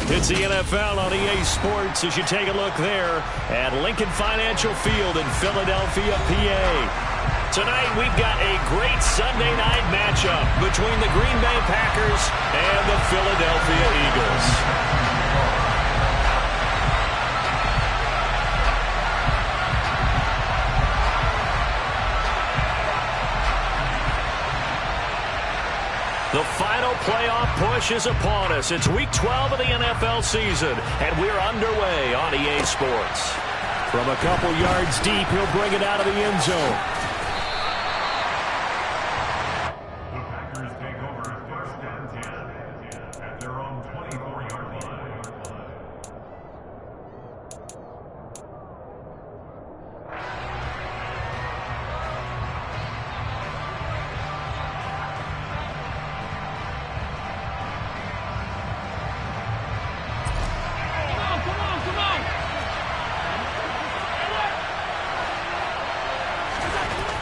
It's the NFL on EA Sports as you take a look there at Lincoln Financial Field in Philadelphia, PA. Tonight we've got a great Sunday night matchup between the Green Bay Packers and the Philadelphia Eagles. The final playoff push is upon us. It's Week 12 of the NFL season, and we're underway on EA Sports. From a couple yards deep, he'll bring it out of the end zone. The Packers take over at first and 10 at their own 24-yard line.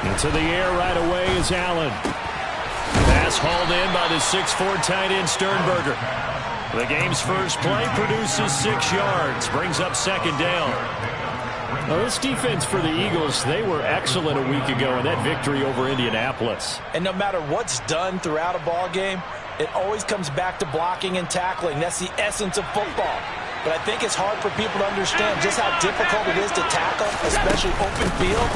Into the air right away is Allen. Pass hauled in by the 6'4" tight end Sternberger. The game's first play produces 6 yards, brings up second down. Now this defense for the Eagles, they were excellent a week ago in that victory over Indianapolis. And no matter what's done throughout a ball game, it always comes back to blocking and tackling. That's the essence of football. But I think it's hard for people to understand just how difficult it is to tackle, especially open field.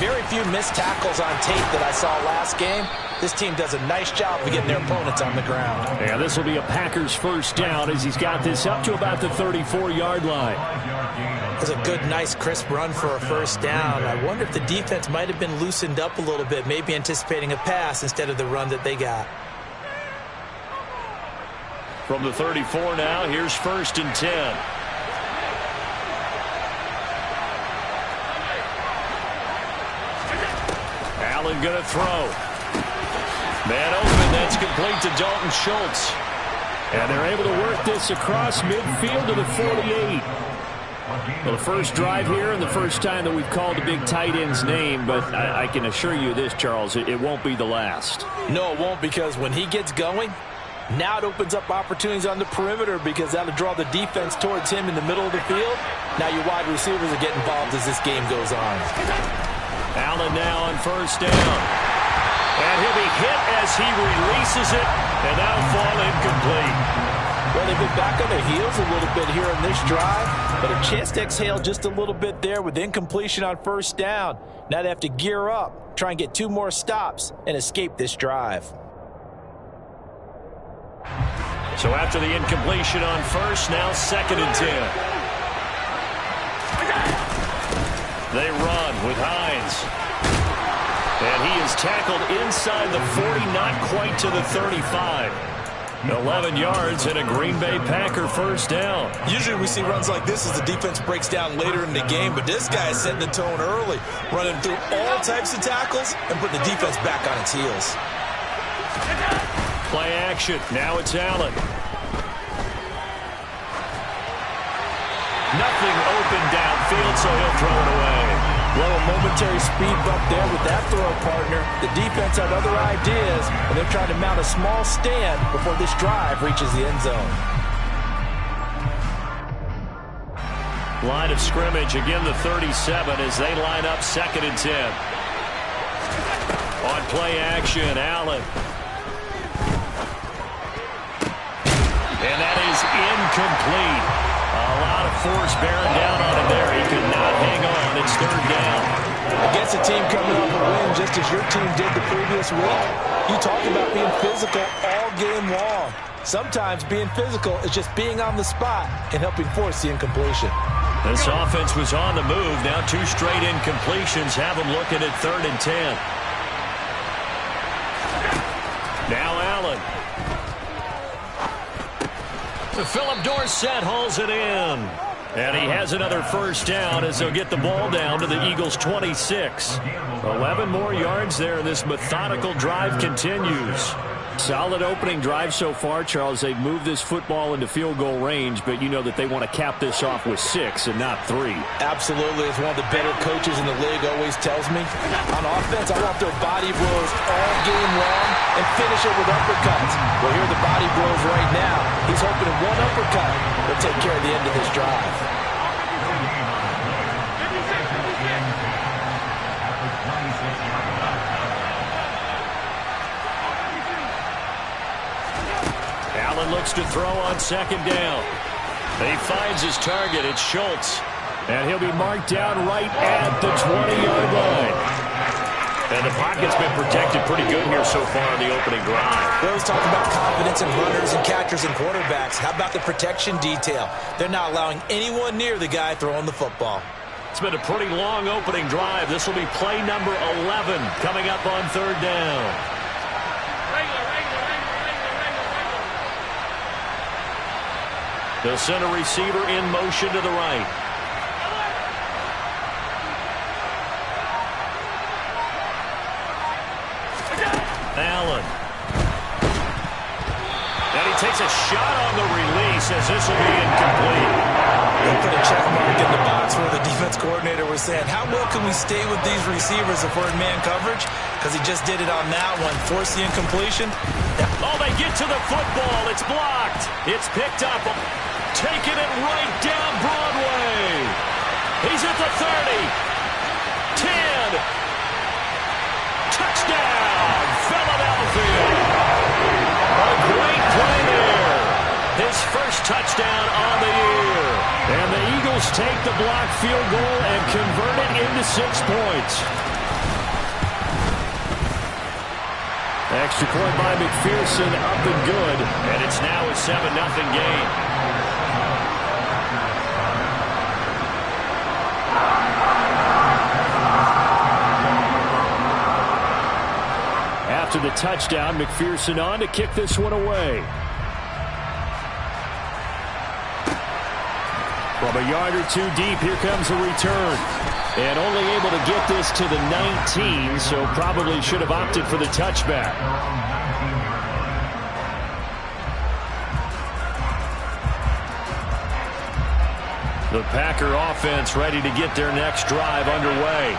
Very few missed tackles on tape that I saw last game. This team does a nice job of getting their opponents on the ground. And this will be a Packers first down as he's got this up to about the 34-yard line. It was a good, nice, crisp run for a first down. I wonder if the defense might have been loosened up a little bit, maybe anticipating a pass instead of the run that they got. From the 34 now, here's first and 10. Allen going to throw. Man open, that's complete to Dalton Schultz. And they're able to work this across midfield to the 48. Well, the first drive here and the first time that we've called a big tight end's name, but I can assure you this, Charles, it won't be the last. No, it won't, because when he gets going, now it opens up opportunities on the perimeter because that'll draw the defense towards him in the middle of the field. Now your wide receivers will get involved as this game goes on. Allen now on first down. And he'll be hit as he releases it, and that'll fall incomplete. Well, they've been back on their heels a little bit here in this drive, but a chance to exhale just a little bit there with incompletion on first down. Now they have to gear up, try and get 2 more stops, and escape this drive. So after the incompletion on first, now second and 10. They run with Hines. And he is tackled inside the 40, not quite to the 35. 11 yards and a Green Bay Packer first down. Usually we see runs like this as the defense breaks down later in the game, but this guy is setting the tone early, running through all types of tackles and putting the defense back on its heels. Play action. Now it's Allen. Nothing open downfield, so he'll throw it away. Well, a momentary speed bump there with that throw partner. The defense had other ideas, and they're trying to mount a small stand before this drive reaches the end zone. Line of scrimmage, again the 37 as they line up second and 10. On play action, Allen. And that is incomplete. A lot of force bearing down on him there. He could not hang on. It's third down. Against a team coming off a win just as your team did the previous week, you talk about being physical all game long. Sometimes being physical is just being on the spot and helping force the incompletion. This offense was on the move. Now 2 straight incompletions have them looking at third and 10. Now Allen. Philip Dorsett hauls it in. And he has another first down as they'll get the ball down to the Eagles' 26. 11 more yards there, and this methodical drive continues. Solid opening drive so far, Charles. They've moved this football into field goal range, but you know that they want to cap this off with 6 and not 3. Absolutely. As one of the better coaches in the league always tells me, on offense, I want their body blows all game long and finish it with uppercuts. Well, here are the body blows right now. He's hoping in one uppercut will take care of the end of this drive. Allen looks to throw on second down. He finds his target. It's Schultz. And he'll be marked down right at the 20-yard line. And the pocket's been protected pretty good here so far in the opening drive. We always talk about confidence in runners and catchers and quarterbacks. How about the protection detail? They're not allowing anyone near the guy throwing the football. It's been a pretty long opening drive. This will be play number 11 coming up on third down. They'll send a receiver in motion to the right. Allen. And he takes a shot on the release as this will be incomplete. They put a check mark in the box where the defense coordinator was saying, how well can we stay with these receivers if we're in man coverage? Because he just did it on that one. Force the incompletion. Oh, they get to the football. It's blocked. It's picked up. Taking it right down Broadway. He's at the 30. 10. Touchdown, Philadelphia. A great play there. His first touchdown on the year. And the Eagles take the blocked field goal and convert it into 6 points. Extra point by McPherson, up and good. And it's now a 7-0 game. After the touchdown, McPherson on to kick this one away. From a yard or two deep, here comes a return. And only able to get this to the 19, so probably should have opted for the touchback. The Packer offense ready to get their next drive underway.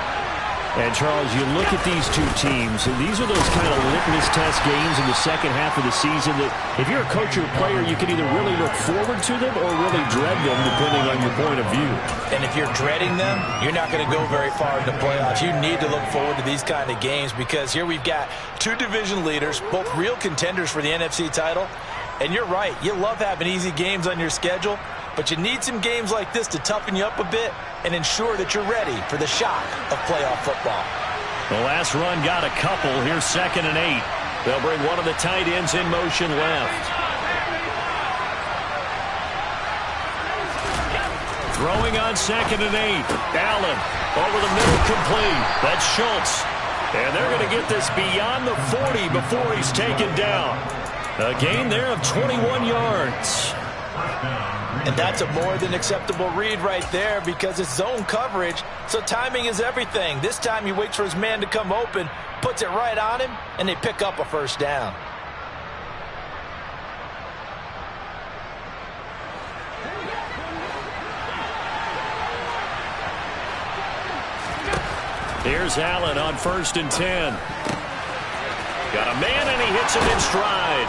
And, Charles, you look at these two teams, and these are those kind of litmus test games in the second half of the season that if you're a coach or a player, you can either really look forward to them or really dread them, depending on your point of view. And if you're dreading them, you're not going to go very far in the playoffs. You need to look forward to these kind of games because here we've got two division leaders, both real contenders for the NFC title. And you're right, you love having easy games on your schedule, but you need some games like this to toughen you up a bit and ensure that you're ready for the shock of playoff football. The last run got a couple. Here's 2nd and 8. They'll bring one of the tight ends in motion left. Throwing on 2nd and 8. Allen over the middle, complete. That's Schultz. And they're going to get this beyond the 40 before he's taken down. A gain there of 21 yards. And that's a more than acceptable read right there because it's zone coverage, so timing is everything. This time he waits for his man to come open, puts it right on him, and they pick up a first down. Here's Allen on 1st and 10. Got a man, and he hits him in stride.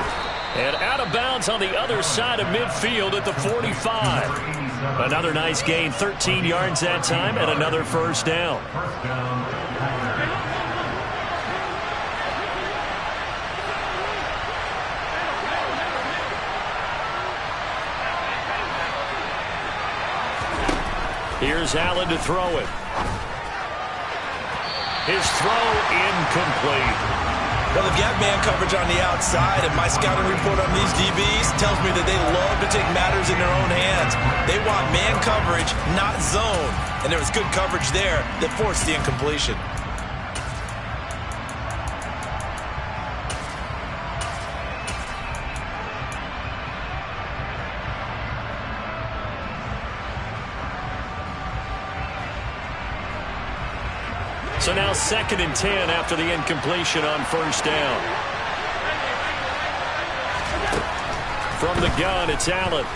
And out of bounds on the other side of midfield at the 45. Another nice gain, 13 yards that time, and another first down. Here's Allen to throw it. His throw incomplete. Well, they've got man coverage on the outside, and my scouting report on these DBs tells me that they love to take matters in their own hands. They want man coverage, not zone. And there was good coverage there that forced the incompletion. So now 2nd and 10 after the incompletion on first down. From the gun, it's Allen.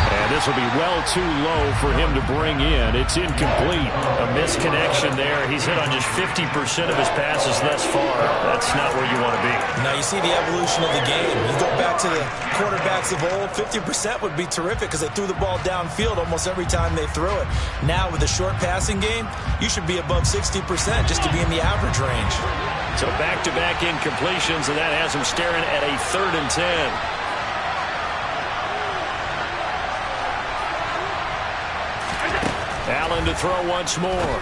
And this will be well too low for him to bring in. It's incomplete. A misconnection there. He's hit on just 50% of his passes thus far. That's not where you want to be. Now you see the evolution of the game. You go back to the quarterbacks of old, 50% would be terrific because they threw the ball downfield almost every time they threw it. Now with the short passing game, you should be above 60% just to be in the average range. So back-to-back incompletions, and that has him staring at a 3rd and 10. Allen to throw once more.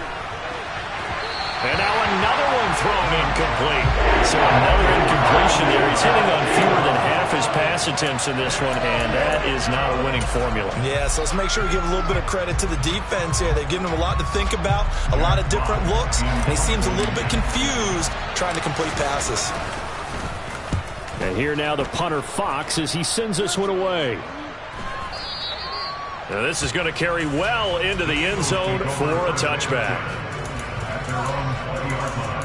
And now another one thrown incomplete. So another incompletion there. He's hitting on fewer than half his pass attempts in this one, and that is not a winning formula. Yeah, so let's make sure we give a little bit of credit to the defense here. They've given him a lot to think about, a lot of different looks, and he seems a little bit confused trying to complete passes. And here now the punter Fox as he sends this one away. Now this is going to carry well into the end zone for a touchback. At their own 20-yard line.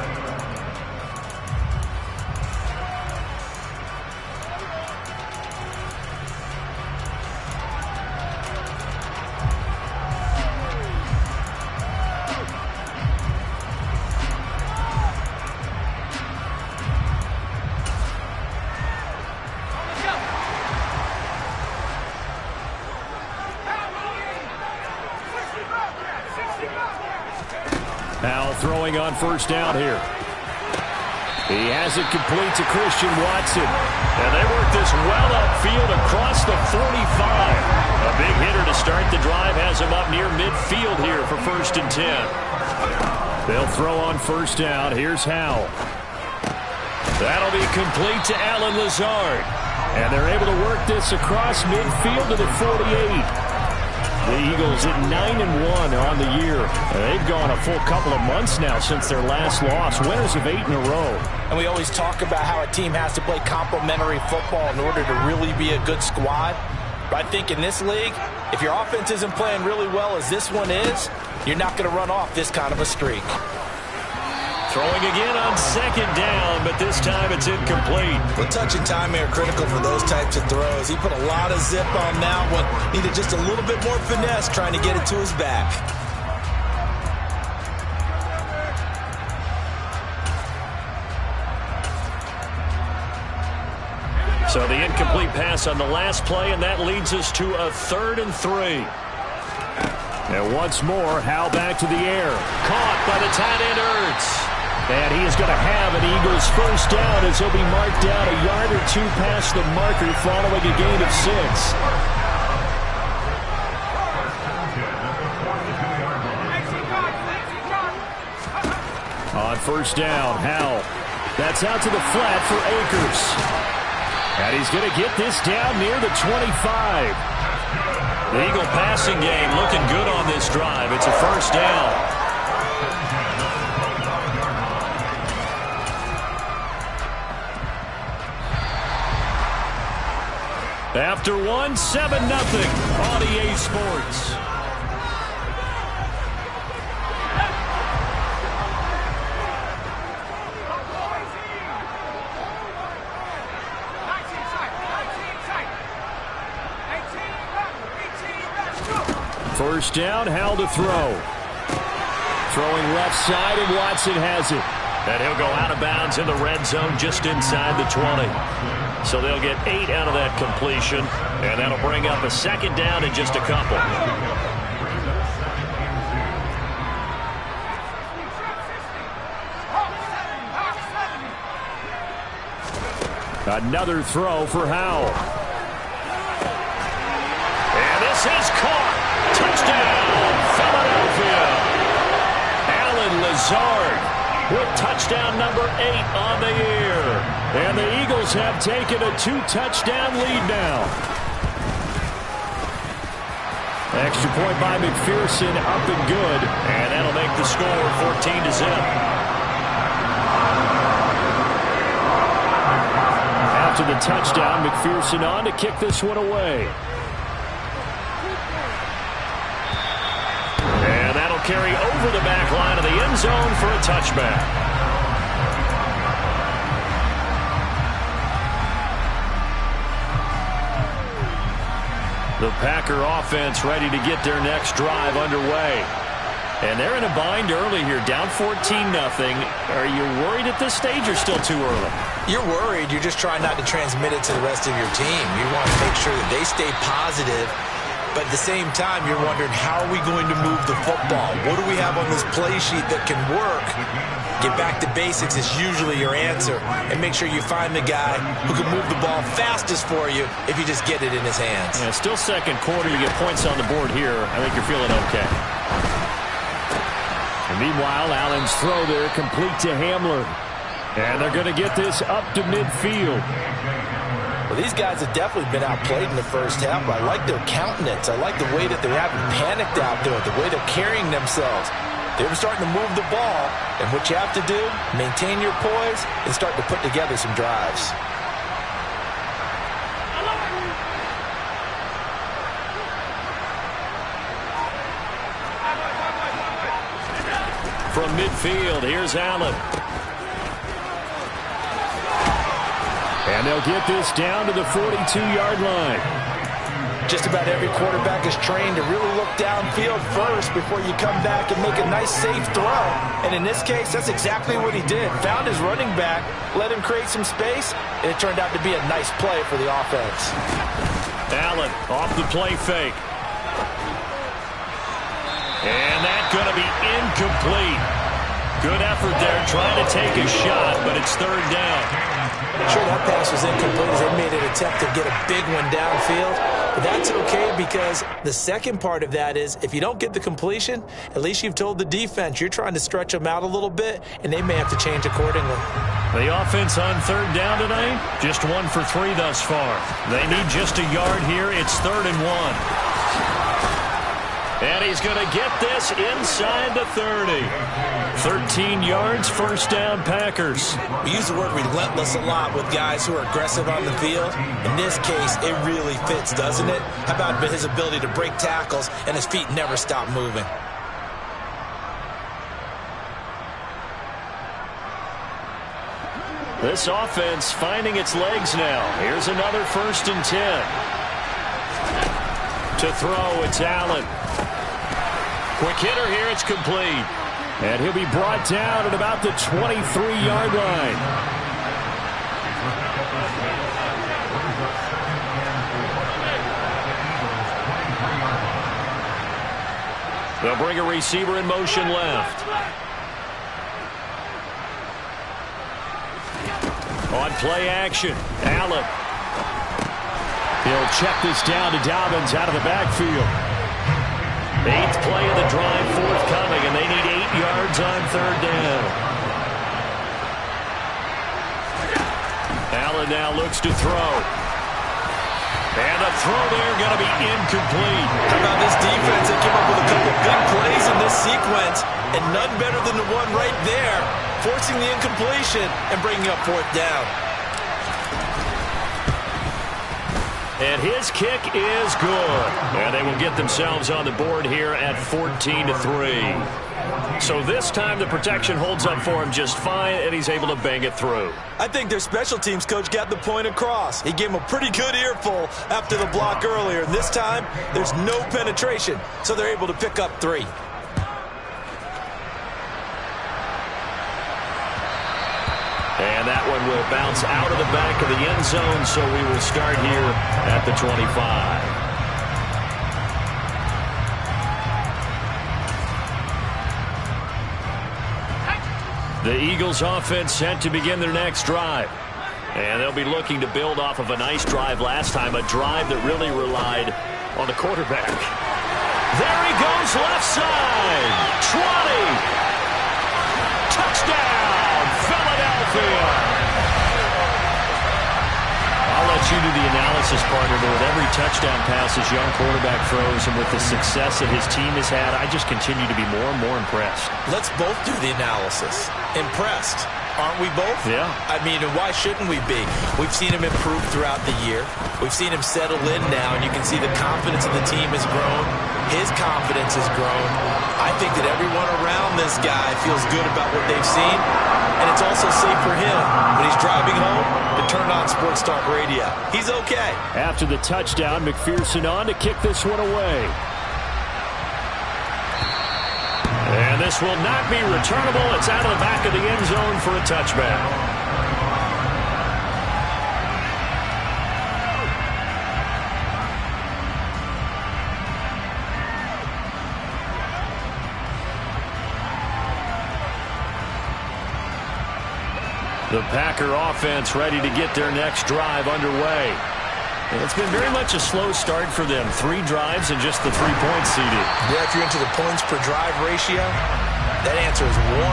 Now throwing on 1st down here. He has it complete to Christian Watson. And they work this well upfield across the 45. A big hitter to start the drive has him up near midfield here for 1st and 10. They'll throw on 1st down. Here's Howell. That'll be complete to Allen Lazard. And they're able to work this across midfield to the 48. The Eagles at 9-1 on the year. They've gone a full couple of months now since their last loss. Winners of 8 in a row. And we always talk about how a team has to play complementary football in order to really be a good squad. But I think in this league, if your offense isn't playing really well as this one is, you're not going to run off this kind of a streak. Throwing again on 2nd down, but this time it's incomplete. The touch and time are critical for those types of throws. He put a lot of zip on that one. Needed just a little bit more finesse trying to get it to his back. So the incomplete pass on the last play, and that leads us to a 3rd and 3. And once more, Howell back to the air. Caught by the tight end Ertz. And he is going to have an Eagles 1st down as he'll be marked down a yard or 2 past the marker following a gain of 6. On 1st down, Howell. That's out to the flat for Akers. And he's going to get this down near the 25. The Eagle passing game looking good on this drive. It's a 1st down. After 1, 7-0 on EA Sports. First down, Howell to throw. Throwing left side, and Watson has it. And he'll go out of bounds in the red zone just inside the 20. So they'll get 8 out of that completion, and that'll bring up a 2nd down in just a couple. Another throw for Howell. And this is caught. Touchdown, Philadelphia. Allen Lazard with touchdown number 8 on the year. And the Eagles have taken a 2-touchdown lead now. Extra point by McPherson, up and good. And that'll make the score 14-0. After the touchdown, McPherson on to kick this one away. And that'll carry over the back line of the end zone for a touchback. The Packer offense ready to get their next drive underway. And they're in a bind early here, down 14-0. Are you worried at this stage or still too early? You're worried. You're just trying not to transmit it to the rest of your team. You want to make sure that they stay positive. But at the same time, you're wondering, how are we going to move the football? What do we have on this play sheet that can work? Get back to basics is usually your answer. And make sure you find the guy who can move the ball fastest for you if you just get it in his hands. Yeah, still second quarter. You get points on the board here. I think you're feeling okay. And meanwhile, Allen's throw there complete to Hamler. And they're going to get this up to midfield. Well, these guys have definitely been outplayed in the first half, but I like their countenance. I like the way that they haven't panicked out there, the way they're carrying themselves. They're starting to move the ball, and what you have to do, maintain your poise and start to put together some drives. From midfield, here's Allen. And they'll get this down to the 42-yard line. Just about every quarterback is trained to really look downfield first before you come back and make a nice, safe throw. And in this case, that's exactly what he did. Found his running back, let him create some space, and it turned out to be a nice play for the offense. Allen off the play fake. And that's going to be incomplete. Good effort there, trying to take a shot, but it's third down. Sure, that pass was incomplete as they made an attempt to get a big one downfield. But that's okay, because the second part of that is, if you don't get the completion, at least you've told the defense you're trying to stretch them out a little bit, and they may have to change accordingly. The offense on third down tonight, just 1 for 3 thus far. They need just a yard here. It's 3rd and 1. And he's going to get this inside the 30. 13 yards, first down, Packers. We use the word relentless a lot with guys who are aggressive on the field. In this case, it really fits, doesn't it? How about his ability to break tackles and his feet never stop moving? This offense finding its legs now. Here's another 1st and 10. To throw, it's Allen. Quick hitter here, it's complete. And he'll be brought down at about the 23-yard line. They'll bring a receiver in motion left. On play action, Allen. He'll check this down to Dobbins out of the backfield. 8th play of the drive forthcoming, and they need 8 yards on third down. Allen now looks to throw. And the throw there going to be incomplete. How about this defense? They came up with a couple big plays in this sequence, and none better than the one right there, forcing the incompletion and bringing up 4th down. And his kick is good. And they will get themselves on the board here at 14-3. So this time the protection holds up for him just fine, and he's able to bang it through. I think their special teams coach got the point across. He gave him a pretty good earful after the block earlier. And this time, there's no penetration, so they're able to pick up 3. And that one will bounce out of the back of the end zone, so we will start here at the 25. The Eagles offense set to begin their next drive. And they'll be looking to build off of a nice drive last time, a drive that really relied on the quarterback. There he goes, left side, 20. Touchdown, Philadelphia. I'll let you do the analysis, partner, but with every touchdown pass this young quarterback throws and with the success that his team has had, I just continue to be more and more impressed. Let's both do the analysis. Impressed. Aren't we both? Yeah. I mean, and why shouldn't we be? We've seen him improve throughout the year. We've seen him settle in now, and you can see the confidence of the team has grown. His confidence has grown. I think that everyone around this guy feels good about what they've seen. and it's also safe for him when he's driving home to turn on Sports Talk Radio. He's okay. After the touchdown, McPherson on to kick this one away. And this will not be returnable. It's out of the back of the end zone for a touchback. The Packer offense ready to get their next drive underway. And it's been very much a slow start for them. 3 drives and just the 3 points seeded. Yeah, if you're into the points per drive ratio, that answer is 1.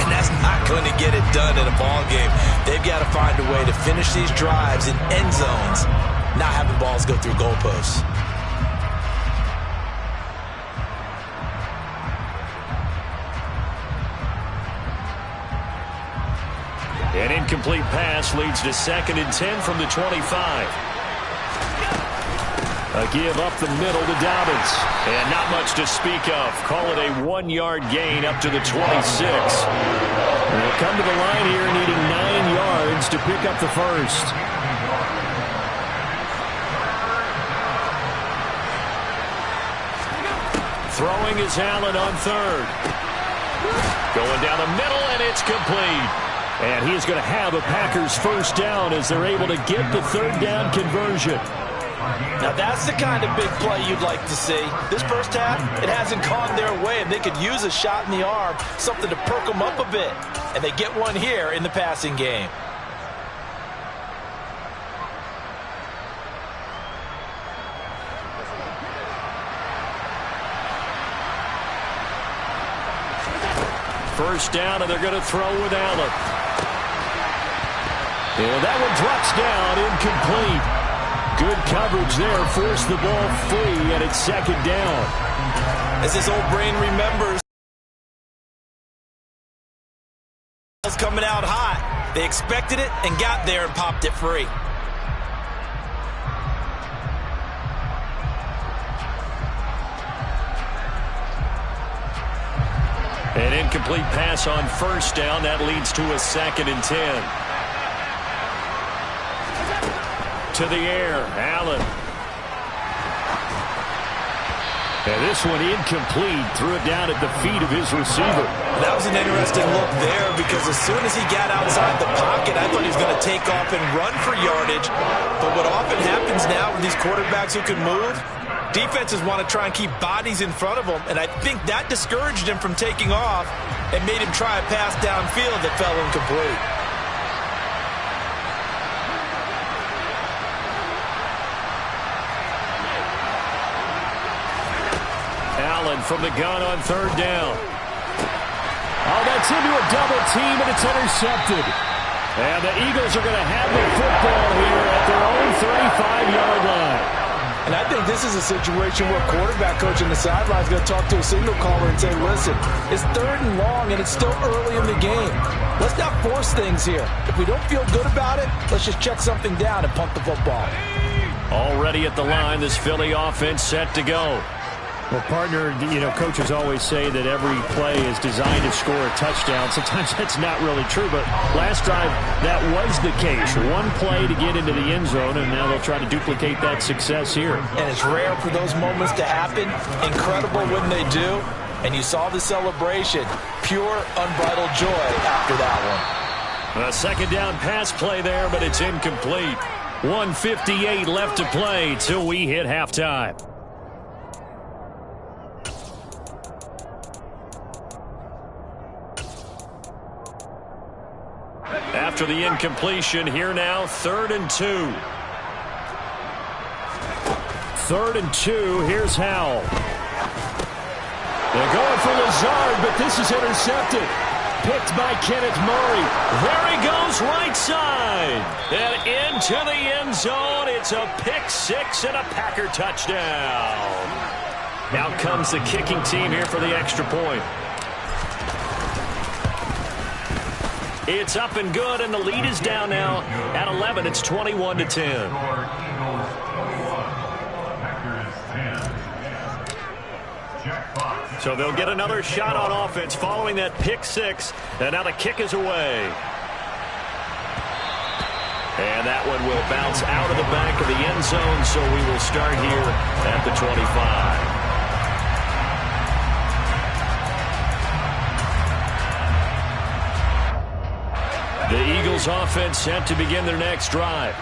And that's not going to get it done in a ball game. They've got to find a way to finish these drives in end zones, not having balls go through goalposts. An incomplete pass leads to 2nd and 10 from the 25. A give up the middle to Dobbins. And not much to speak of. Call it a 1-yard gain up to the 26. And they'll come to the line here needing 9 yards to pick up the first. Throwing is Allen on 3rd. Going down the middle, and it's complete. And he is going to have a Packers first down as they're able to get the 3rd down conversion. Now that's the kind of big play you'd like to see. This first half, it hasn't gone their way, and they could use a shot in the arm, something to perk them up a bit. And they get one here in the passing game. First down, and they're going to throw with Allen. And that one drops down, incomplete. Good coverage there, forced the ball free, and it's 2nd down. As his old brain remembers, coming out hot. They expected it and got there and popped it free. An incomplete pass on first down. That leads to a 2nd and 10. To the air, Allen. And this one incomplete. Threw it down at the feet of his receiver. That was an interesting look there because as soon as he got outside the pocket, I thought he was going to take off and run for yardage. But what often happens now with these quarterbacks who can move, defenses want to try and keep bodies in front of them, and I think that discouraged him from taking off and made him try a pass downfield that fell incomplete. Allen from the gun on 3rd down. Oh, that's into a double team, and it's intercepted. And the Eagles are going to have the football here at their own 35-yard line. And I think this is a situation where quarterback coach on the sideline is going to talk to a signal caller and say, listen, it's 3rd and long, and it's still early in the game. Let's not force things here. If we don't feel good about it, let's just check something down and punt the football. Already at the line, this Philly offense set to go. Well, partner, coaches always say that every play is designed to score a touchdown. Sometimes that's not really true, but last drive, that was the case. One play to get into the end zone, and now they'll try to duplicate that success here. And it's rare for those moments to happen. Incredible when they do. And you saw the celebration. Pure, unbridled joy after that one. A 2nd down pass play there, but it's incomplete. 1:58 left to play till we hit halftime. After the incompletion, here now, 3rd and 2. 3rd and 2, here's Howell. They're going for Lazard, but this is intercepted. Picked by Kenneth Murray. There he goes, right side. And into the end zone. It's a pick 6 and a Packer touchdown. Now comes the kicking team here for the extra point. It's up and good, and the lead is down now at 11. It's 21-10. So they'll get another shot on offense following that pick six. And now the kick is away. And that one will bounce out of the back of the end zone. So we will start here at the 25. The Eagles offense set to begin their next drive.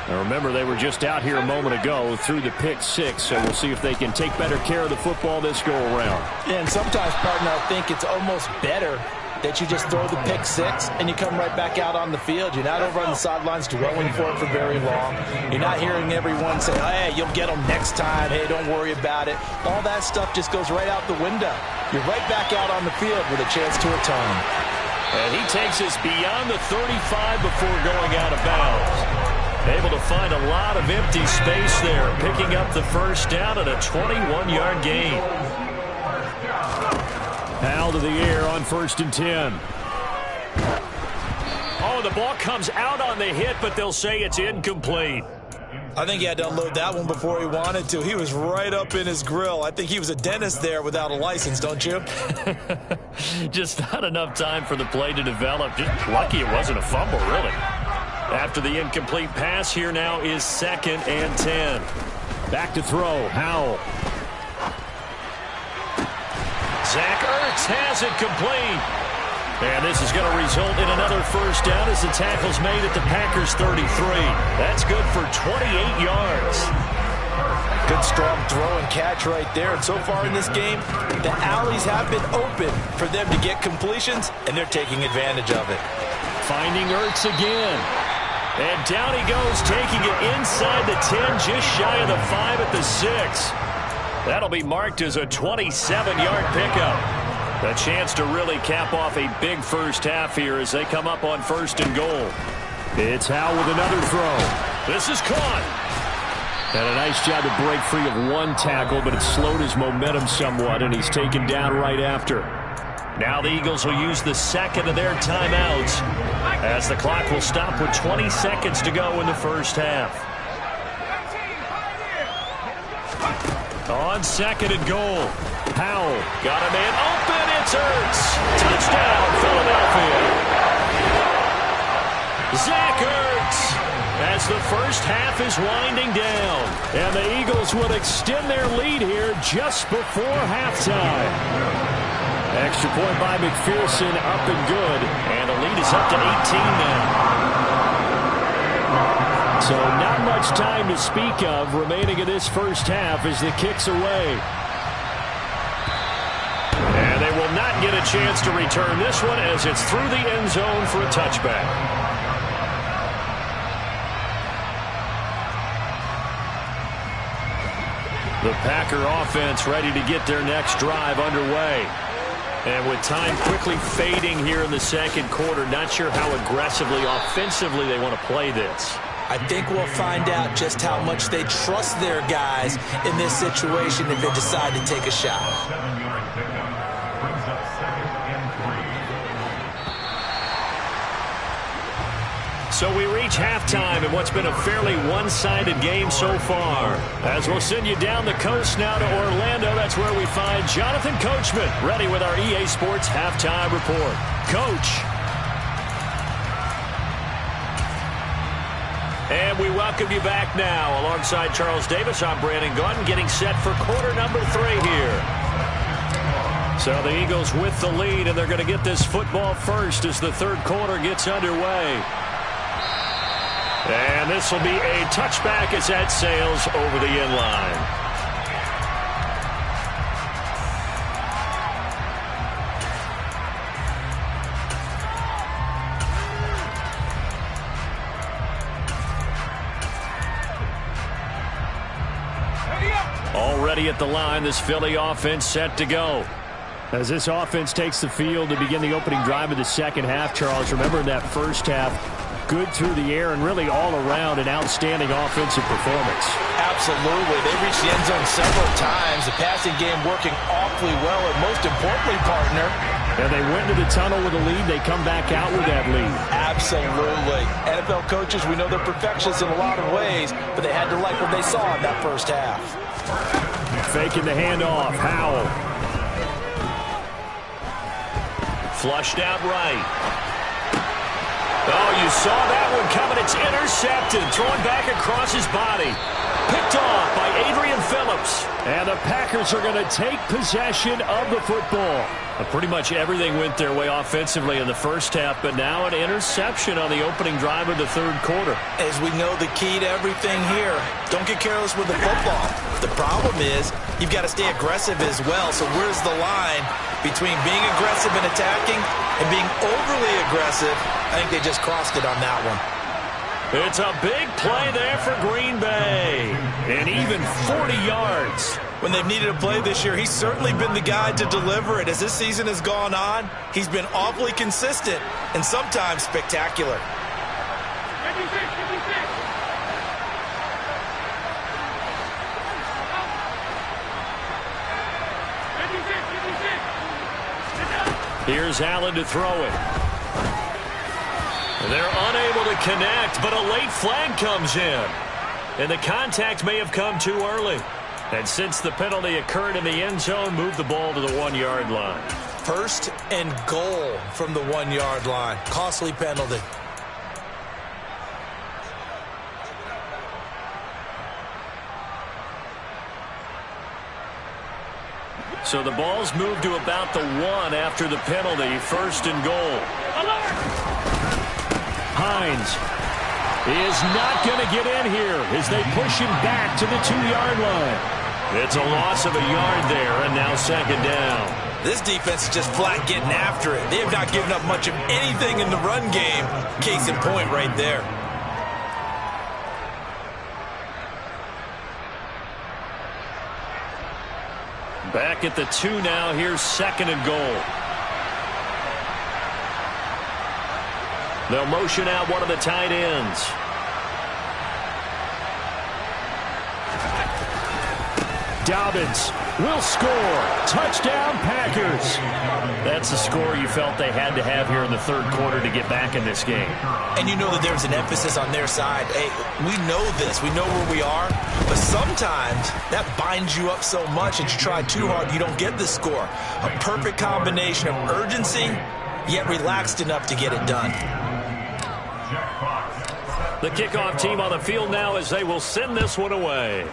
Now remember, they were just out here a moment ago through the pick six, so we'll see if they can take better care of the football this go-around. And sometimes, partner, I think it's almost better that you just throw the pick six and you come right back out on the field. You're not over on the sidelines dwelling for it for very long. You're not hearing everyone say, hey, you'll get them next time. Hey, don't worry about it. All that stuff just goes right out the window. You're right back out on the field with a chance to atone. And he takes us beyond the 35 before going out of bounds. Able to find a lot of empty space there, picking up the first down at a 21-yard gain. Powell to the air on 1st and 10. Oh, the ball comes out on the hit, but they'll say it's incomplete. I think he had to unload that one before he wanted to. He was right up in his grill. I think he was a dentist there without a license, don't you? Just not enough time for the play to develop. Just lucky it wasn't a fumble, really. After the incomplete pass, here now is 2nd and 10. Back to throw, Howell. Zach Ertz has it complete. And this is going to result in another first down as the tackle's made at the Packers' 33. That's good for 28 yards. Good strong throw and catch right there. And so far in this game, the alleys have been open for them to get completions, and they're taking advantage of it. Finding Ertz again. And down he goes, taking it inside the 10, just shy of the 5 at the 6. That'll be marked as a 27-yard pickup. A chance to really cap off a big first half here as they come up on 1st and goal. It's Howell with another throw. This is caught. And a nice job to break free of one tackle, but it slowed his momentum somewhat, and he's taken down right after. Now the Eagles will use the second of their timeouts as the clock will stop with 20 seconds to go in the first half. On 2nd and goal, Powell got a man open. It's Ertz. Touchdown, Philadelphia. Zach Ertz as the first half is winding down. And the Eagles would extend their lead here just before halftime. Extra point by McPherson, up and good. And the lead is up to 18 now. So not much time to speak of remaining in this first half as the kick's away. And they will not get a chance to return this one as it's through the end zone for a touchback. The Packer offense ready to get their next drive underway. And with time quickly fading here in the second quarter, not sure how aggressively, offensively they want to play this. I think we'll find out just how much they trust their guys in this situation if they decide to take a shot. 7-yard pickup brings up 2nd and 3. So we reach halftime in what's been a fairly one-sided game so far. As we'll send you down the coast now to Orlando, that's where we find Jonathan Coachman, ready with our EA Sports Halftime Report. Coach. And we welcome you back now. Alongside Charles Davis, I'm Brandon Gordon, getting set for quarter number 3 here. So the Eagles with the lead, and they're going to get this football first as the third quarter gets underway. And this will be a touchback as that sails over the end line. Already at the line, this Philly offense set to go. As this offense takes the field to begin the opening drive of the second half, Charles, remember in that first half, good through the air and really all around an outstanding offensive performance. Absolutely. They reached the end zone several times. The passing game working awfully well, and most importantly, partner, and they went into the tunnel with a lead. They come back out with that lead. Absolutely. NFL coaches, we know they're perfectionists in a lot of ways, but they had to like what they saw in that first half. Faking the handoff. Howell. Flushed out right. Oh, you saw that one coming. It's intercepted. Throwing back across his body. Picked off by Adrian Phillips. And the Packers are going to take possession of the football. Pretty much everything went their way offensively in the first half, but now an interception on the opening drive of the third quarter. As we know, the key to everything here, don't get careless with the football. The problem is you've got to stay aggressive as well. So where's the line between being aggressive and attacking and being overly aggressive? I think they just crossed it on that one. It's a big play there for Green Bay. And even 40 yards. When they've needed a play this year, he's certainly been the guy to deliver it. As this season has gone on, he's been awfully consistent and sometimes spectacular. Here's Allen to throw it. They're unable to connect, but a late flag comes in. And the contact may have come too early. And since the penalty occurred in the end zone, move the ball to the 1-yard line. First and goal from the 1-yard line. Costly penalty. So the ball's moved to about the 1 after the penalty. First and goal. Hines is not going to get in here as they push him back to the 2-yard line. It's a loss of a yard there, and now second down. This defense is just flat getting after it. They have not given up much of anything in the run game. Case in point right there. Back at the 2 now. Here's second and goal. They'll motion out one of the tight ends. Dobbins will score. Touchdown, Packers. That's the score you felt they had to have here in the third quarter to get back in this game. And you know that there's an emphasis on their side. Hey, we know this. We know where we are. But sometimes that binds you up so much that you try too hard, you don't get the score. A perfect combination of urgency, yet relaxed enough to get it done. The kickoff team on the field now as they will send this one away.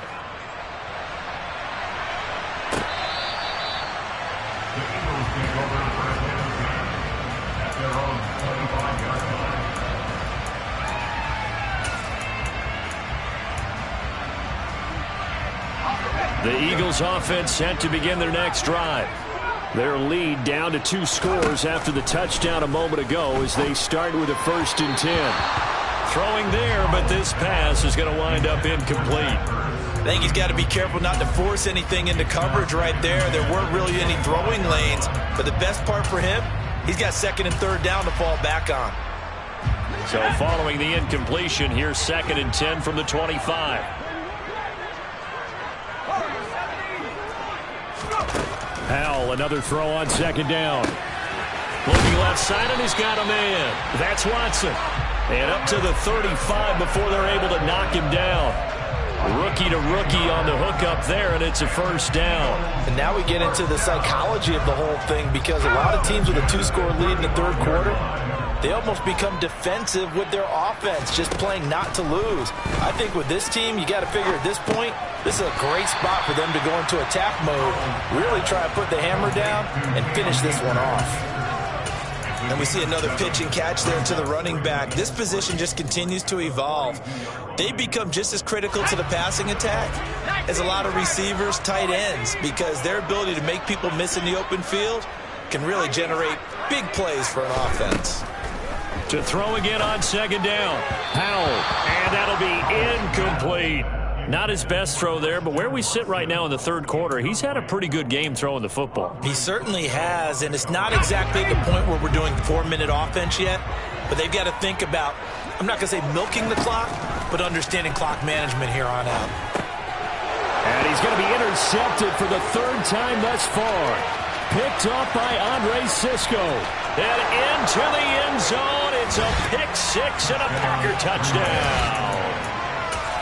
The Eagles offense set to begin their next drive. Their lead down to 2 scores after the touchdown a moment ago as they start with a 1st and 10. Throwing there, but this pass is going to wind up incomplete. I think he's got to be careful not to force anything into coverage right there. There weren't really any throwing lanes, but the best part for him, he's got 2nd and 3rd down to fall back on. So following the incompletion, here's 2nd and 10 from the 25. Howell, another throw on 2nd down. Looking left side, and he's got a man. That's Watson. And up to the 35 before they're able to knock him down. Rookie to rookie on the hook up there, and it's a 1st down. And now we get into the psychology of the whole thing, because a lot of teams with a 2-score lead in the third quarter, they almost become defensive with their offense, just playing not to lose. I think with this team, you got to figure at this point, this is a great spot for them to go into attack mode, really try to put the hammer down and finish this one off. And we see another pitch and catch there to the running back. This position just continues to evolve. They become just as critical to the passing attack as a lot of receivers, tight ends, because their ability to make people miss in the open field can really generate big plays for an offense. To throw again on 2nd down. Howell, and that'll be incomplete. Not his best throw there, but where we sit right now in the third quarter, he's had a pretty good game throwing the football. He certainly has, and it's not exactly the point where we're doing 4-minute offense yet, but they've got to think about, I'm not going to say milking the clock, but understanding clock management here on out. And he's going to be intercepted for the 3rd time thus far. Picked off by Andre Sisco. And into the end zone, it's a pick 6 and a Packer touchdown.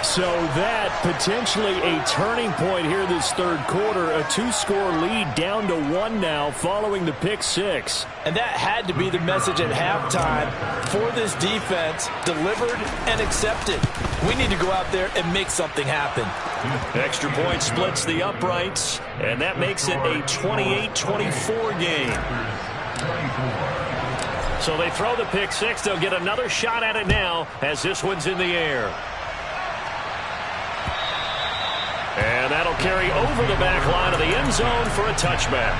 So that potentially a turning point here this third quarter. A 2-score lead down to 1 now following the pick six. And that had to be the message at halftime for this defense. Delivered and accepted. We need to go out there and make something happen. Extra point splits the uprights, and that makes it a 28-24 game. So they throw the pick six. They'll get another shot at it now as this one's in the air. And that'll carry over the back line of the end zone for a touchback.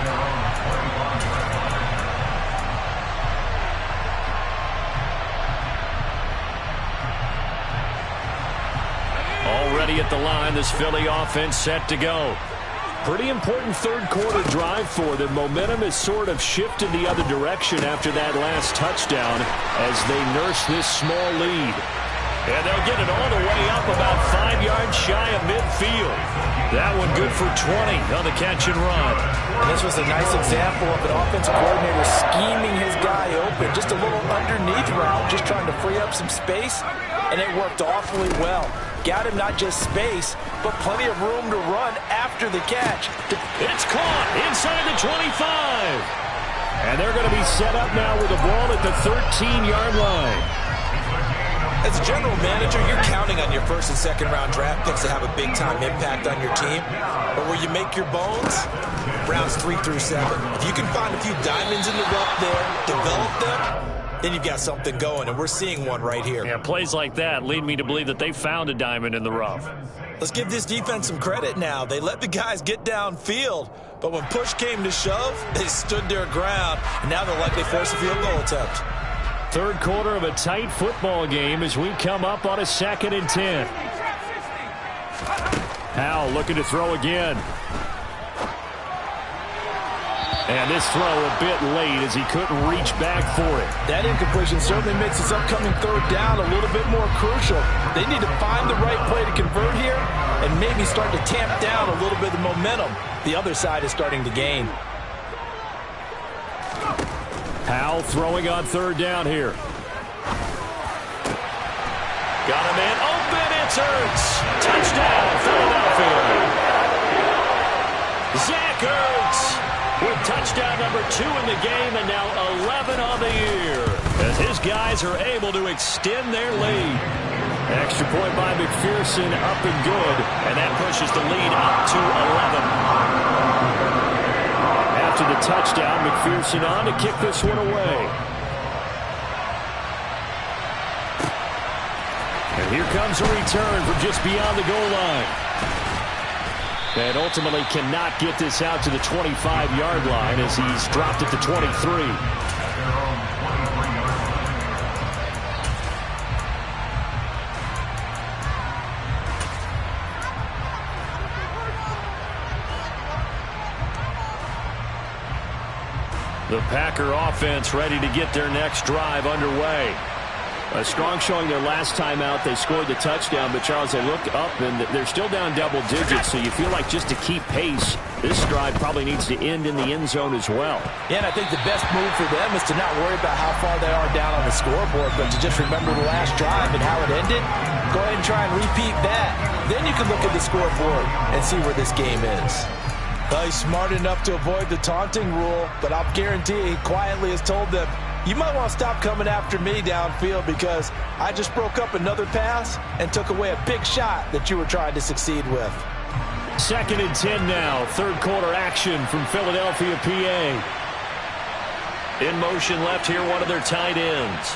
Already at the line, this Philly offense set to go. Pretty important third quarter drive for them. Momentum has sort of shifted the other direction after that last touchdown as they nurse this small lead. And they'll get it all the way up about 5 yards shy of midfield. That one good for 20 on the catch and run. And this was a nice example of an offensive coordinator scheming his guy open. Just a little underneath route, just trying to free up some space. And it worked awfully well. Got him not just space, but plenty of room to run after the catch. It's caught inside the 25. And they're going to be set up now with the ball at the 13-yard line. As a general manager, you're counting on your first and second round draft picks to have a big-time impact on your team. But where you make your bones, rounds 3 through 7. If you can find a few diamonds in the rough there, develop them, then you've got something going, and we're seeing one right here. Yeah, plays like that lead me to believe that they found a diamond in the rough. Let's give this defense some credit now. They let the guys get downfield, but when push came to shove, they stood their ground, and now they'll likely force a field goal attempt. Third quarter of a tight football game as we come up on a 2nd and 10. Howell looking to throw again. And this throw a bit late as he couldn't reach back for it. That incompletion certainly makes this upcoming third down a little bit more crucial. They need to find the right play to convert here and maybe start to tamp down a little bit of momentum. The other side is starting to gain. Howell throwing on third down here. Got a man open. It's Ertz. Touchdown, Philadelphia. Zach Ertz with touchdown number 2 in the game and now 11 on the year as his guys are able to extend their lead. Extra point by McPherson, up and good. And that pushes the lead up to 11. After the touchdown, McPherson on to kick this one away. And here comes a return from just beyond the goal line. And ultimately cannot get this out to the 25-yard line as he's dropped at the 23. The Packer offense ready to get their next drive underway. A strong showing their last time out. They scored the touchdown, but Charles, they look up and they're still down double digits, so you feel like just to keep pace, this drive probably needs to end in the end zone as well. Yeah, and I think the best move for them is to not worry about how far they are down on the scoreboard, but to just remember the last drive and how it ended. Go ahead and try and repeat that. Then you can look at the scoreboard and see where this game is. He's smart enough to avoid the taunting rule, but I'll guarantee he quietly has told them, you might want to stop coming after me downfield because I just broke up another pass and took away a big shot that you were trying to succeed with. 2nd and 10 now. Third quarter action from Philadelphia, PA. In motion left here, one of their tight ends.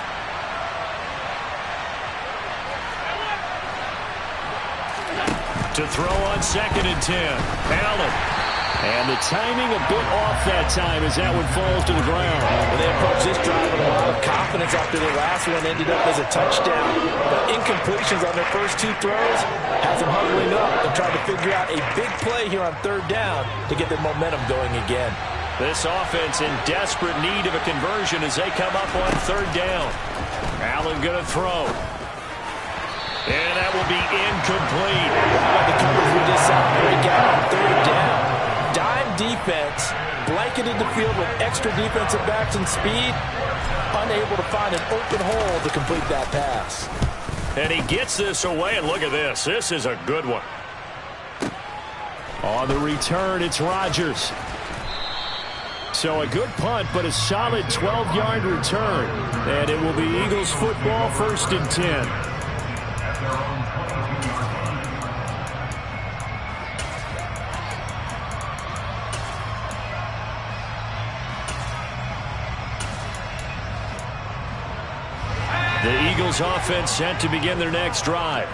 To throw on 2nd and 10. Allen. And the timing a bit off that time as that one falls to the ground. Well, they approached this drive with a lot of confidence after the last one ended up as a touchdown. But incompletions on their first 2 throws has them huddling up and trying to figure out a big play here on third down to get their momentum going again. This offense in desperate need of a conversion as they come up on third down. Allen going to throw. And that will be incomplete. Wow, the coverage we just saw break out on third down. Dime defense, blanketed the field with extra defensive backs and speed, unable to find an open hole to complete that pass. And he gets this away, and look at this. This is a good one. On the return, it's Rodgers. So a good punt, but a solid 12-yard return. And it will be Eagles football, 1st and 10. The Eagles offense set to begin their next drive.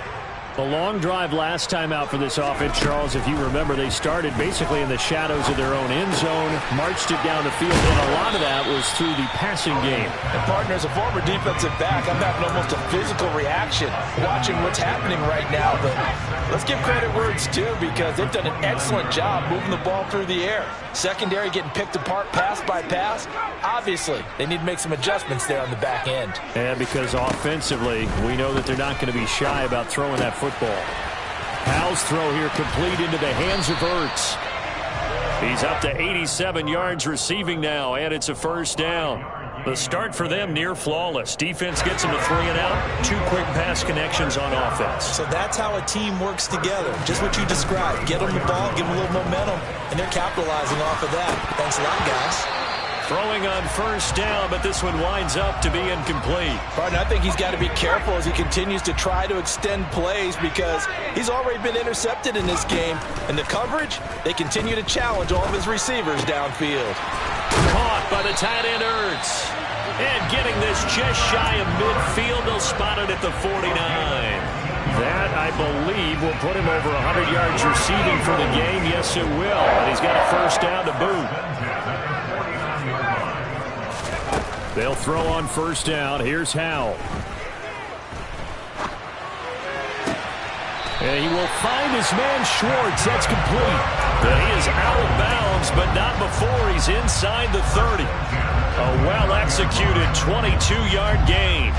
The long drive last time out for this offense, Charles, if you remember, they started basically in the shadows of their own end zone, marched it down the field, and a lot of that was through the passing game. And partner, as a former defensive back, I'm having almost a physical reaction watching what's happening right now. But let's give credit where it's due, because they've done an excellent job moving the ball through the air. Secondary getting picked apart pass by pass. Obviously, they need to make some adjustments there on the back end. And because offensively, we know that they're not going to be shy about throwing that football. Powell's throw here complete into the hands of Ertz. He's up to 87 yards receiving now, and it's a 1st down. The start for them near flawless. Defense gets them to 3 and out. 2 quick pass connections on offense. So that's how a team works together. Just what you described. Get them the ball, give them a little momentum, and they're capitalizing off of that. Thanks a lot, guys. Throwing on 1st down, but this one winds up to be incomplete. Pardon, I think he's got to be careful as he continues to try to extend plays, because he's already been intercepted in this game. And the coverage, they continue to challenge all of his receivers downfield. Caught by the tight end Ertz. And getting this just shy of midfield, they'll spot it at the 49. That, I believe, will put him over 100 yards receiving for the game. Yes, it will. And he's got a 1st down to boot. They'll throw on 1st down. Here's Howell. And he will find his man Schwartz. That's complete. But he is out of bounds, but not before he's inside the 30. A well-executed 22-yard gain.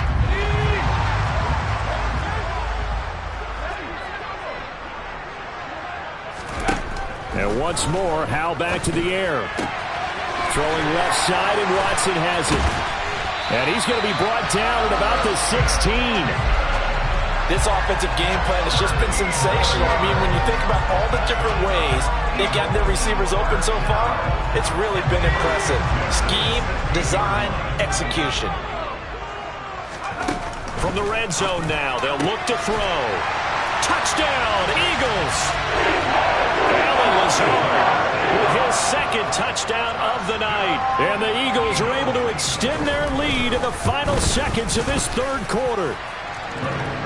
And once more, Howell back to the air. Throwing left side, and Watson has it. And he's going to be brought down at about the 16. This offensive game plan has just been sensational. I mean, when you think about all the different ways they've gotten their receivers open so far, it's really been impressive. Scheme, design, execution. From the red zone now, they'll look to throw. Touchdown, Eagles! Allen Lazard with his 2nd touchdown of the night. And the Eagles are able to extend their lead in the final seconds of this 3rd quarter.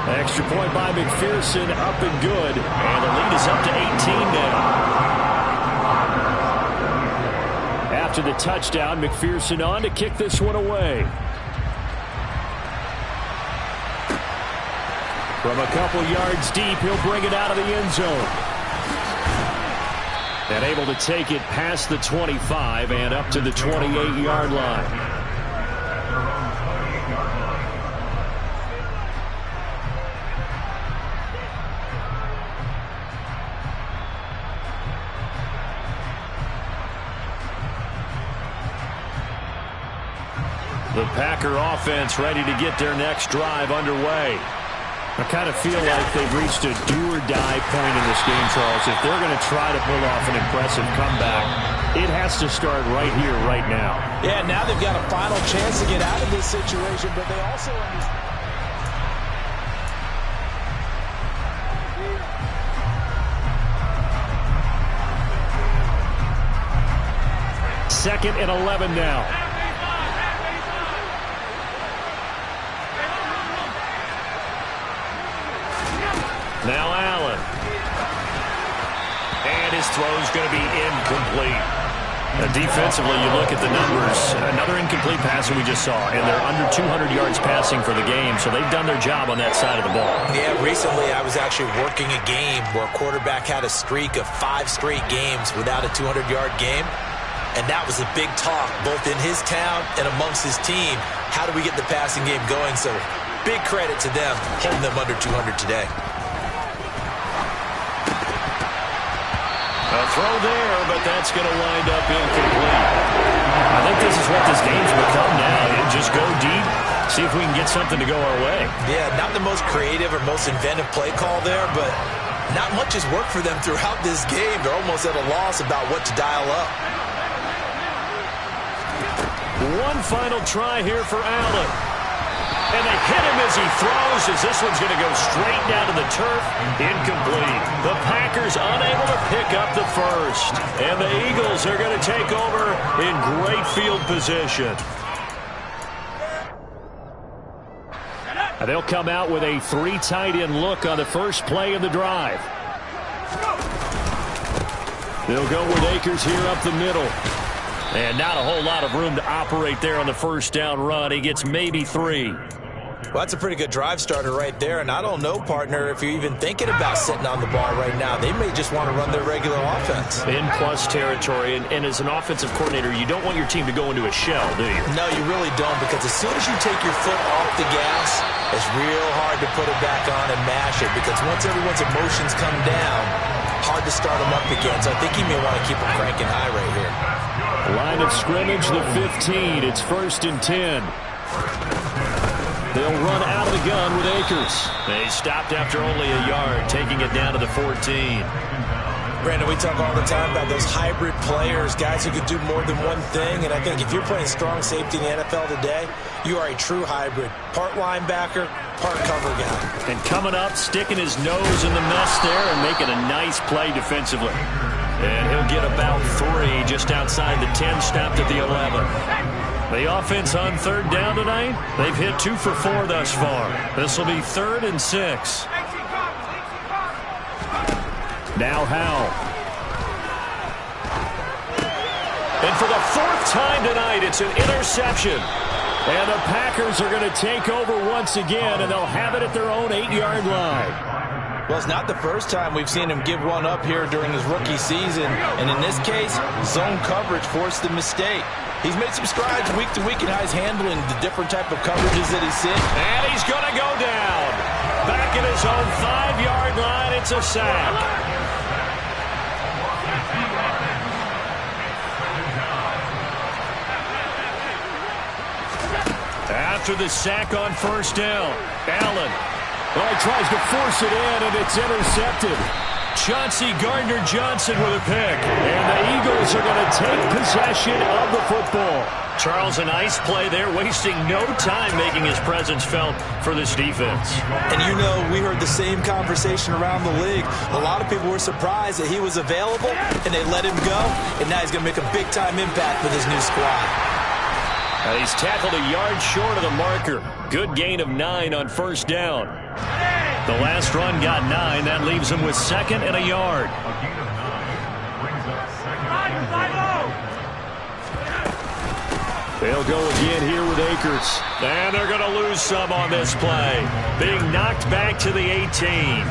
Extra point by McPherson, up and good. And the lead is up to 18 now. After the touchdown, McPherson on to kick this one away. From a couple yards deep, he'll bring it out of the end zone. And able to take it past the 25 and up to the 28-yard line. The Packer offense ready to get their next drive underway. I kind of feel like they've reached a do-or-die point in this game, Charles. If they're going to try to pull off an impressive comeback, it has to start right here, right now. Yeah, now they've got a final chance to get out of this situation, but they also understand. 2nd and 11 now. Now Allen. And his throw's going to be incomplete. Defensively, you look at the numbers. Another incomplete passer we just saw, and they're under 200 yards passing for the game, so they've done their job on that side of the ball. Yeah, recently I was actually working a game where a quarterback had a streak of 5 straight games without a 200-yard game, and that was a big talk both in his town and amongst his team. How do we get the passing game going? So big credit to them holding them under 200 today. A throw there, but that's going to wind up incomplete. I think this is what this game's become now. You just go deep, See if we can get something to go our way. Yeah, not the most creative or most inventive play call there, but not much has worked for them throughout this game. They're almost at a loss about what to dial up. One final try here for Allen. And they hit him as he throws, as this one's going to go straight down to the turf. Incomplete. The Packers unable to pick up the first. And the Eagles are going to take over in great field position. They'll come out with a 3 tight end look on the first play of the drive. They'll go with Akers here up the middle. And not a whole lot of room to operate there on the first down run. He gets maybe 3. Well, that's a pretty good drive starter right there. And I don't know, partner, if you're even thinking about sitting on the ball right now. They may just want to run their regular offense. In plus territory. And as an offensive coordinator, you don't want your team to go into a shell, do you? No, you really don't, because as soon as you take your foot off the gas, it's real hard to put it back on and mash it, because once everyone's emotions come down, hard to start them up again. So I think you may want to keep them cranking high right here. Line of scrimmage, the 15. It's 1st and 10. They'll run out of the gun with Akers. They stopped after only a yard, taking it down to the 14. Brandon, we talk all the time about those hybrid players, guys who could do more than one thing. And I think if you're playing strong safety in the NFL today, you are a true hybrid. Part linebacker, part cover guy. And coming up, sticking his nose in the mess there and making a nice play defensively. And he'll get about 3 just outside the 10, stopped at the 11. The offense on 3rd down tonight, they've hit 2 for 4 thus far. This will be 3rd and 6. Now Howell. And for the 4th time tonight, it's an interception. And the Packers are going to take over once again, and they'll have it at their own 8-yard line. Well, it's not the first time we've seen him give one up here during his rookie season. And in this case, zone coverage forced the mistake. He's made some strides week to week in how he's handling the different type of coverages that he's in. And he's going to go down. Back at his own 5-yard line, it's a sack. After the sack on 1st down, Allen. Well, he tries to force it in, and it's intercepted. Chauncey Gardner-Johnson with a pick. And the Eagles are going to take possession of the football. Charles, a nice play there, wasting no time making his presence felt for this defense. And you know, we heard the same conversation around the league. A lot of people were surprised that he was available, and they let him go. And now he's going to make a big-time impact with his new squad. He's tackled a yard short of the marker. Good gain of 9 on 1st down. The last run got 9. That leaves him with 2nd and a yard. They'll go again here with Akers. And they're going to lose some on this play. Being knocked back to the 18.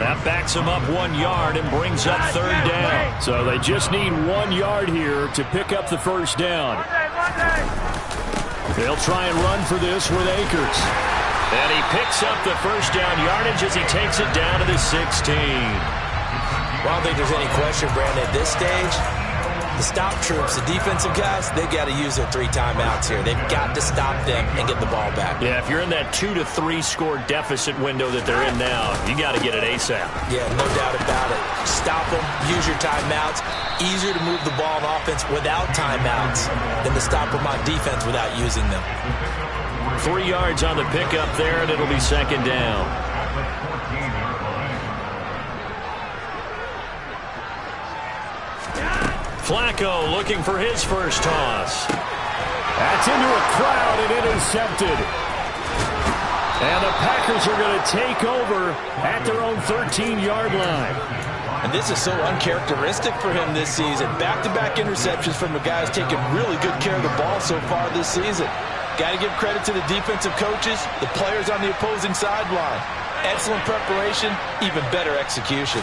That backs him up 1 yard and brings up 3rd down. So they just need 1 yard here to pick up the 1st down. They'll try and run for this with Akers. And he picks up the 1st down yardage as he takes it down to the 16. Well, I don't think there's any question, Brandon, at this stage, the stop troops, the defensive guys, they've got to use their 3 timeouts here. They've got to stop them and get the ball back. Yeah, if you're in that 2 to 3 score deficit window that they're in now, you got to get it ASAP. Yeah, no doubt about it. Stop them, use your timeouts. Easier to move the ball on offense without timeouts than to stop them on defense without using them. 3 yards on the pickup there, and it'll be 2nd down. Flacco looking for his first toss. That's into a crowd and intercepted. And the Packers are going to take over at their own 13-yard line. And this is so uncharacteristic for him this season. Back-to-back interceptions from a guy who's taken really good care of the ball so far this season. Got to give credit to the defensive coaches, the players on the opposing sideline. Excellent preparation, even better execution.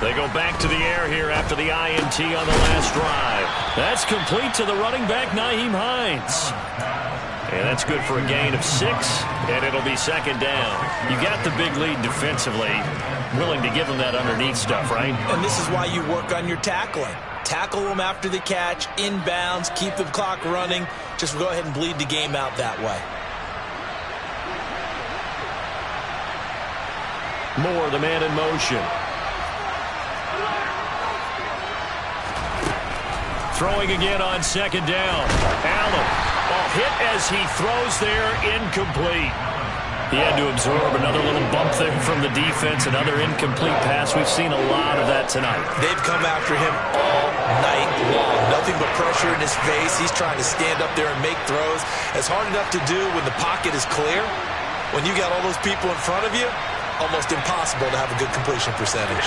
They go back to the air here after the INT on the last drive. That's complete to the running back, Nyheim Hines. And that's good for a gain of 6, and it'll be 2nd down. You got the big lead defensively, willing to give them that underneath stuff, right? And this is why you work on your tackling. Tackle them after the catch, inbounds, keep the clock running. Just go ahead and bleed the game out that way. Moore, the man in motion. Throwing again on second down. Allen, hit as he throws there, incomplete. He had to absorb another little bump there from the defense, another incomplete pass. We've seen a lot of that tonight. They've come after him all night long. Nothing but pressure in his face. He's trying to stand up there and make throws. It's hard enough to do when the pocket is clear. When you got all those people in front of you, almost impossible to have a good completion percentage.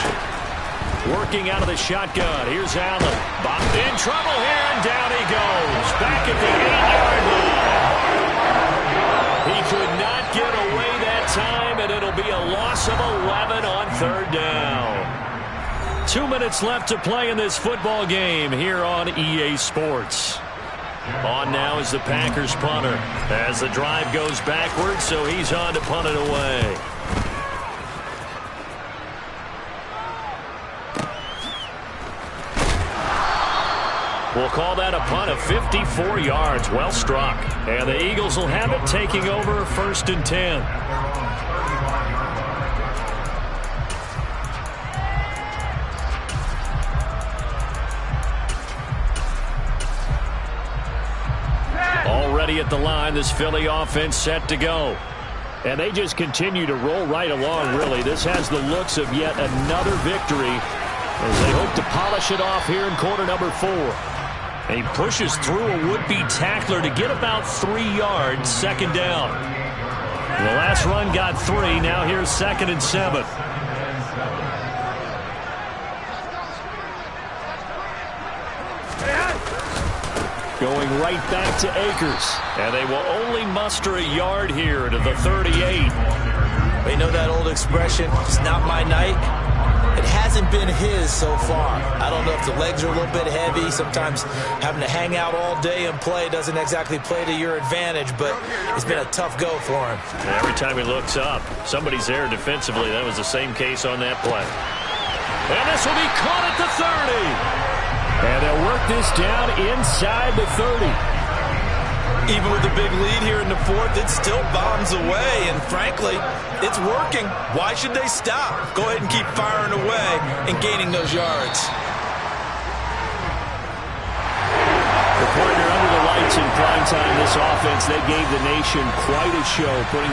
Working out of the shotgun. Here's Allen. In trouble here, and down he goes. Back at the 8-yard line. He could not get away that time, and it'll be a loss of 11 on third down. 2 minutes left to play in this football game here on EA Sports. On now is the Packers punter as the drive goes backwards, so he's on to punt it away. We'll call that a punt of 54 yards. Well struck. And the Eagles will have it, taking over 1st and 10. Already at the line, this Philly offense set to go. And they just continue to roll right along, really. This has the looks of yet another victory as they hope to polish it off here in quarter number 4. And he pushes through a would-be tackler to get about 3 yards, second down. The last run got 3. Now here's 2nd and 7. Going right back to Akers. And they will only muster a yard here to the 38. You know that old expression, it's not my night? It hasn't been his so far. I don't know if the legs are a little bit heavy. Sometimes having to hang out all day and play doesn't exactly play to your advantage, but it's been a tough go for him. Every time he looks up, somebody's there defensively. That was the same case on that play. And this will be caught at the 30. And they'll work this down inside the 30. Even with a big lead here in the 4th, it still bombs away, and frankly, it's working. Why should they stop? Go ahead and keep firing away and gaining those yards. The partner under the lights in prime time, this offense, they gave the nation quite a show, putting